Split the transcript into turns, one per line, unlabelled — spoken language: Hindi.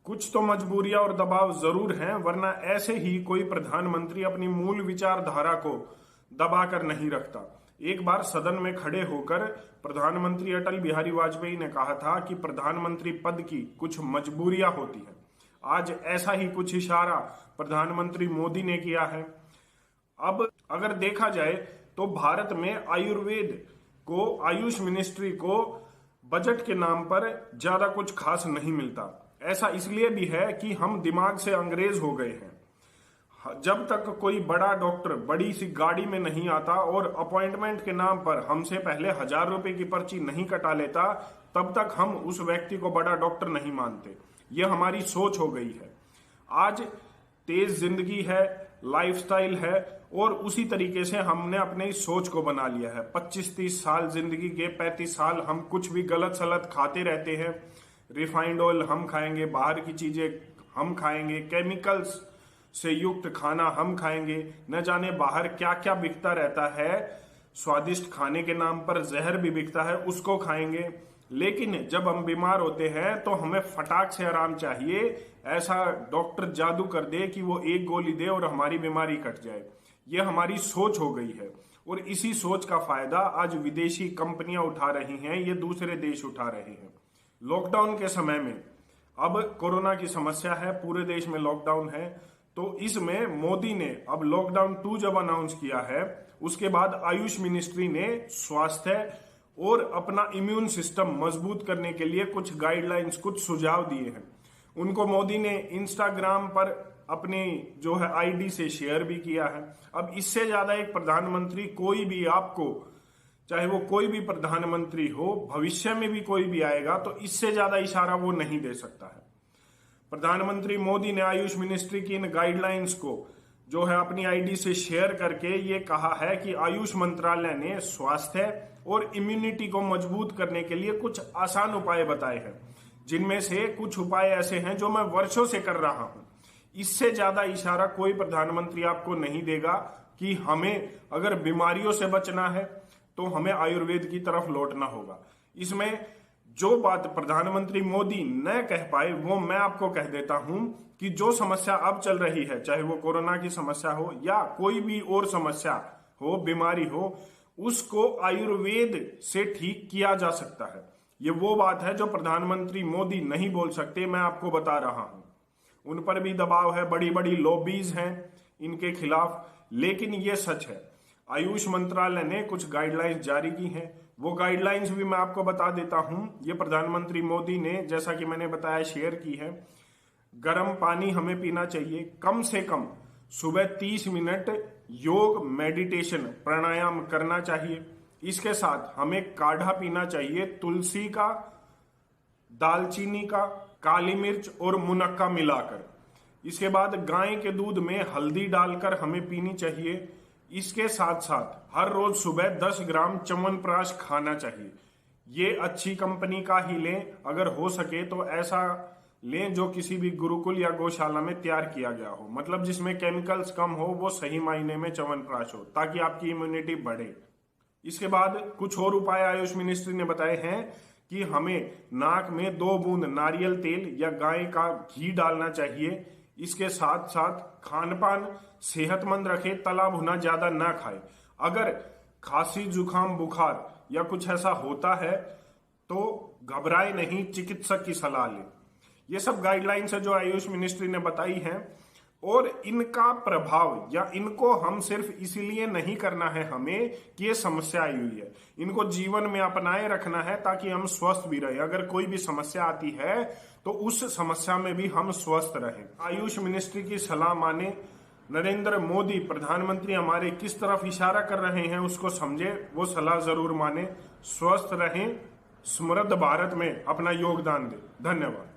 कुछ तो मजबूरियां और दबाव जरूर हैं, वरना ऐसे ही कोई प्रधानमंत्री अपनी मूल विचारधारा को दबाकर नहीं रखता। एक बार सदन में खड़े होकर प्रधानमंत्री अटल बिहारी वाजपेयी ने कहा था कि प्रधानमंत्री पद की कुछ मजबूरियां होती हैं। आज ऐसा ही कुछ इशारा प्रधानमंत्री मोदी ने किया है। अब अगर देखा जाए तो भारत में आयुष मिनिस्ट्री को बजट के नाम पर ज्यादा कुछ खास नहीं मिलता। ऐसा इसलिए भी है कि हम दिमाग से अंग्रेज हो गए हैं। जब तक कोई बड़ा डॉक्टर बड़ी सी गाड़ी में नहीं आता और अपॉइंटमेंट के नाम पर हमसे पहले 1000 रुपए की पर्ची नहीं कटा लेता, तब तक हम उस व्यक्ति को बड़ा डॉक्टर नहीं मानते। यह हमारी सोच हो गई है। आज तेज जिंदगी है, लाइफस्टाइल है, और उसी तरीके से हमने अपने इस सोच को बना लिया है। 25-30 साल जिंदगी के 35 साल हम कुछ भी गलत सलत खाते रहते हैं। रिफाइंड ऑयल हम खाएंगे, बाहर की चीजें हम खाएंगे, केमिकल्स से युक्त खाना हम खाएंगे, न जाने बाहर क्या क्या बिकता रहता है। स्वादिष्ट खाने के नाम पर जहर भी बिकता है, उसको खाएंगे। लेकिन जब हम बीमार होते हैं तो हमें फटाक से आराम चाहिए। ऐसा डॉक्टर जादू कर दे कि वो एक गोली दे और हमारी बीमारी कट जाए। यह हमारी सोच हो गई है, और इसी सोच का फायदा आज विदेशी कंपनियां उठा रही हैं, ये दूसरे देश उठा रहे हैं। लॉकडाउन के समय में अब कोरोना की समस्या है, पूरे देश में लॉकडाउन है, तो इसमें मोदी ने अब लॉकडाउन 2 जब अनाउंस किया है, उसके बाद आयुष मिनिस्ट्री ने स्वास्थ्य और अपना इम्यून सिस्टम मजबूत करने के लिए कुछ गाइडलाइंस, कुछ सुझाव दिए हैं। उनको मोदी ने इंस्टाग्राम पर अपनी जो है आईडी से शेयर भी किया है। अब इससे ज्यादा एक प्रधानमंत्री कोई भी, आपको चाहे वो कोई भी प्रधानमंत्री हो, भविष्य में भी कोई भी आएगा, तो इससे ज्यादा इशारा वो नहीं दे सकता है। प्रधानमंत्री मोदी ने आयुष मिनिस्ट्री की इन गाइडलाइंस को जो है अपनी आईडी से शेयर करके ये कहा है कि आयुष मंत्रालय ने स्वास्थ्य और इम्यूनिटी को मजबूत करने के लिए कुछ आसान उपाय बताए हैं, जिनमें से कुछ उपाय ऐसे हैं जो मैं वर्षों से कर रहा हूं। इससे ज्यादा इशारा कोई प्रधानमंत्री आपको नहीं देगा कि हमें अगर बीमारियों से बचना है तो हमें आयुर्वेद की तरफ लौटना होगा। इसमें जो बात प्रधानमंत्री मोदी न कह पाए वो मैं आपको कह देता हूं कि जो समस्या अब चल रही है, चाहे वो कोरोना की समस्या हो या कोई भी और समस्या हो, बीमारी हो, उसको आयुर्वेद से ठीक किया जा सकता है। ये वो बात है जो प्रधानमंत्री मोदी नहीं बोल सकते, मैं आपको बता रहा हूं। उन पर भी दबाव है, बड़ी बड़ी लॉबीज हैं इनके खिलाफ, लेकिन ये सच है। आयुष मंत्रालय ने कुछ गाइडलाइंस जारी की हैं, वो गाइडलाइंस भी मैं आपको बता देता हूं। ये प्रधानमंत्री मोदी ने, जैसा कि मैंने बताया, शेयर की है। गर्म पानी हमें पीना चाहिए, कम से कम सुबह 30 मिनट योग, मेडिटेशन, प्राणायाम करना चाहिए। इसके साथ हमें काढ़ा पीना चाहिए, तुलसी का, दालचीनी का, काली मिर्च और मुनक्का मिलाकर। इसके बाद गाय के दूध में हल्दी डालकर हमें पीनी चाहिए। इसके साथ साथ हर रोज सुबह 10 ग्राम च्यवनप्राश खाना चाहिए। ये अच्छी कंपनी का ही लें, अगर हो सके तो ऐसा लें जो किसी भी गुरुकुल या गौशाला में तैयार किया गया हो, मतलब जिसमें केमिकल्स कम हो, वो सही मायने में च्यवनप्राश हो, ताकि आपकी इम्यूनिटी बढ़े। इसके बाद कुछ और उपाय आयुष मिनिस्ट्री ने बताए हैं कि हमें नाक में 2 बूंद नारियल तेल या गाय का घी डालना चाहिए। इसके साथ साथ खानपान सेहतमंद रखे, तला भुना ज्यादा ना खाए। अगर खांसी, जुकाम, बुखार या कुछ ऐसा होता है तो घबराए नहीं, चिकित्सक की सलाह लें। ये सब गाइडलाइंस है जो आयुष मिनिस्ट्री ने बताई हैं, और इनका प्रभाव या इनको हम सिर्फ इसीलिए नहीं करना है हमें कि ये समस्या आई हुई है, इनको जीवन में अपनाए रखना है ताकि हम स्वस्थ भी रहें। अगर कोई भी समस्या आती है तो उस समस्या में भी हम स्वस्थ रहें। आयुष मिनिस्ट्री की सलाह माने। नरेंद्र मोदी प्रधानमंत्री हमारे किस तरफ इशारा कर रहे हैं उसको समझे, वो सलाह जरूर माने। स्वस्थ रहें, समृद्ध भारत में अपना योगदान दें। धन्यवाद।